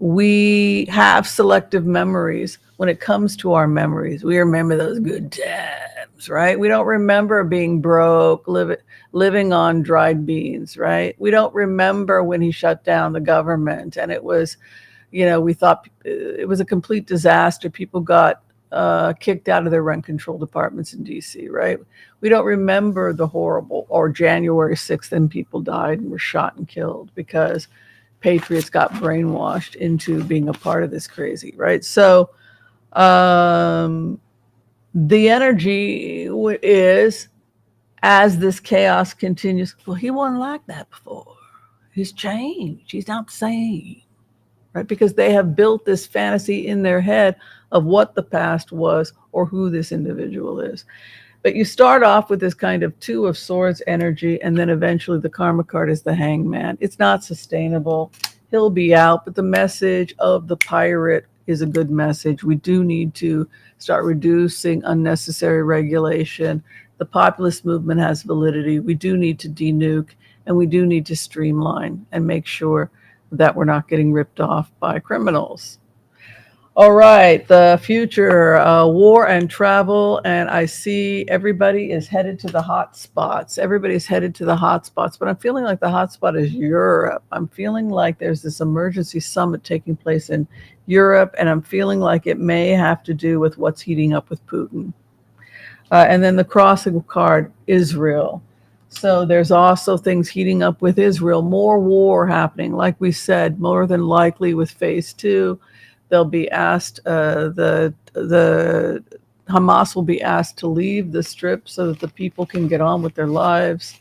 we have selective memories when it comes to our memories. We remember those good times, right? We don't remember being broke, living on dried beans, right? We don't remember when he shut down the government and it was, we thought it was a complete disaster. People got kicked out of their rent control departments in DC, right? We don't remember the horrible, or January 6th, and people died and were shot and killed because patriots got brainwashed into being a part of this crazy, right? So the energy is, as this chaos continues, well, he wasn't like that before. He's changed. He's not the same, right? Because they have built this fantasy in their head of what the past was or who this individual is. But you start off with this kind of Two of Swords energy, and then eventually the karma card is the Hangman. It's not sustainable. He'll be out, but the message of the pirate is a good message. We do need to start reducing unnecessary regulation. The populist movement has validity. We do need to denuke, and we do need to streamline and make sure that we're not getting ripped off by criminals. All right, the future, war and travel, and I see everybody is headed to the hot spots. Everybody's headed to the hot spots, but I'm feeling like the hot spot is Europe. I'm feeling like there's this emergency summit taking place in Europe, and I'm feeling like it may have to do with what's heating up with Putin. And then the crossing card, Israel. So there's also things heating up with Israel, more war happening. Like we said, more than likely with phase 2. They'll be asked, the Hamas will be asked to leave the strip so that the people can get on with their lives,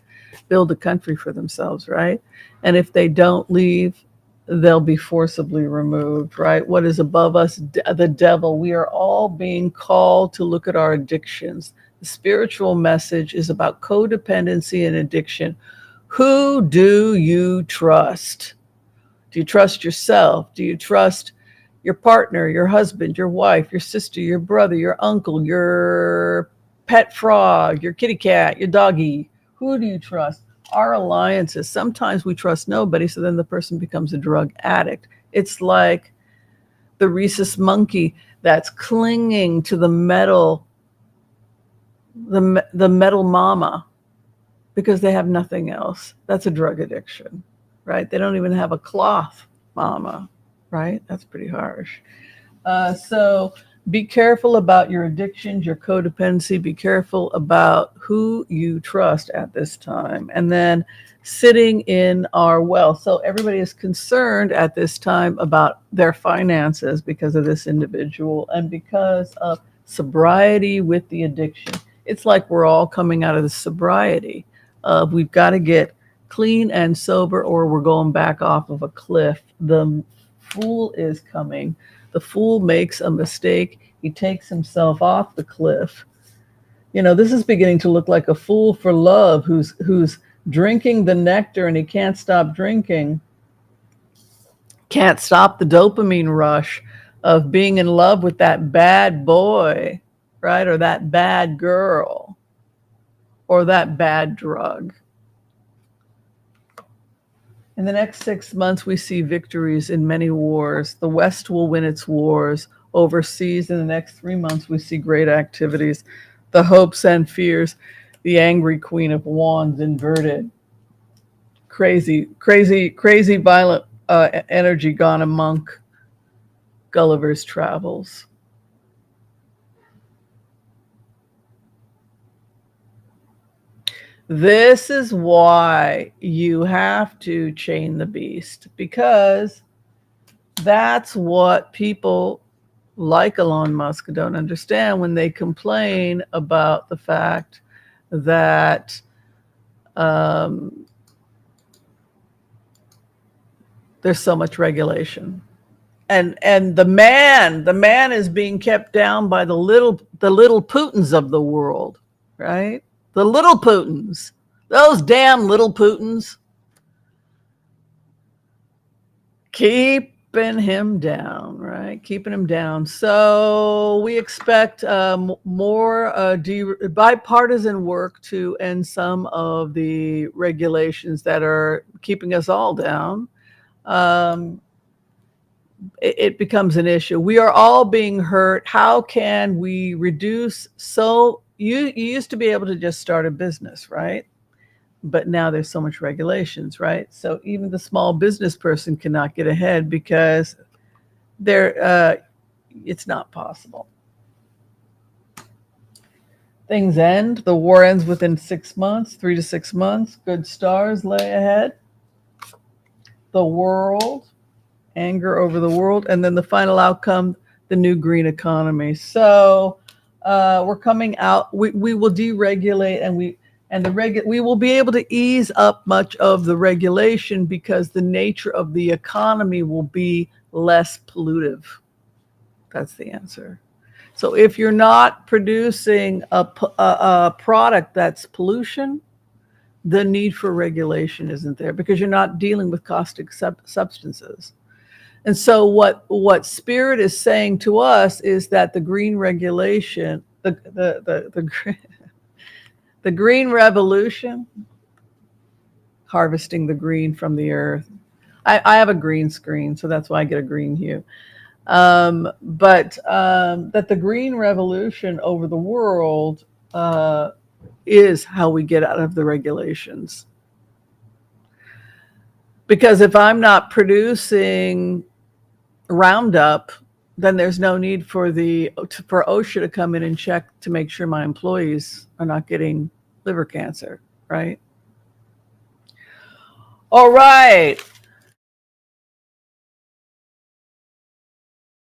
build a country for themselves, right? And if they don't leave, they'll be forcibly removed, right? What is above us? The devil. We are all being called to look at our addictions. The spiritual message is about codependency and addiction. Who do you trust? Do you trust yourself? Do you trust your partner, your husband, your wife, your sister, your brother, your uncle, your pet frog, your kitty cat, your doggy? Who do you trust? Our alliances. Sometimes we trust nobody, so then the person becomes a drug addict. It's like the rhesus monkey that's clinging to the metal, the metal mama, because they have nothing else. That's a drug addiction, right? They don't even have a cloth mama. Right? That's pretty harsh. So be careful about your addictions, your codependency. Be careful about who you trust at this time. And then sitting in our wealth. So everybody is concerned at this time about their finances because of this individual and because of sobriety with the addiction. It's like we're all coming out of the sobriety. We've got to get clean and sober or we're going back off of a cliff. The fool is coming. The fool makes a mistake. He takes himself off the cliff. This is beginning to look like a fool for love who's drinking the nectar and he can't stop drinking. Can't stop the dopamine rush of being in love with that bad boy, right? Or that bad girl or that bad drug. In the next 6 months, we see victories in many wars. The West will win its wars. Overseas, in the next 3 months, we see great activities. The hopes and fears. The angry Queen of Wands inverted. Crazy, violent energy gone amok. Gulliver's Travels. This is why you have to chain the beast, because that's what people like Elon Musk don't understand when they complain about the fact that there's so much regulation. And the man is being kept down by the little Putins of the world, right? The little Putins, those damn little Putins, keeping him down, right? Keeping him down. So we expect more bipartisan work to end some of the regulations that are keeping us all down. it becomes an issue. We are all being hurt. How can we reduce? So you used to be able to just start a business, right? But now there's so much regulations, right? So even the small business person cannot get ahead because it's not possible. Things end. The war ends within 6 months, 3 to 6 months. Good stars lay ahead. The world, anger over the world, and then the final outcome, the new green economy. So we're coming out. We will deregulate, and we will be able to ease up much of the regulation because the nature of the economy will be less pollutive. That's the answer. So if you're not producing a product that's pollution, the need for regulation isn't there because you're not dealing with caustic substances. And so what Spirit is saying to us is that the green regulation, the green revolution, harvesting the green from the earth. I have a green screen, so that's why I get a green hue. But that the green revolution over the world is how we get out of the regulations. Because if I'm not producing Roundup, then there's no need for OSHA to come in and check to make sure my employees are not getting liver cancer, right? All right.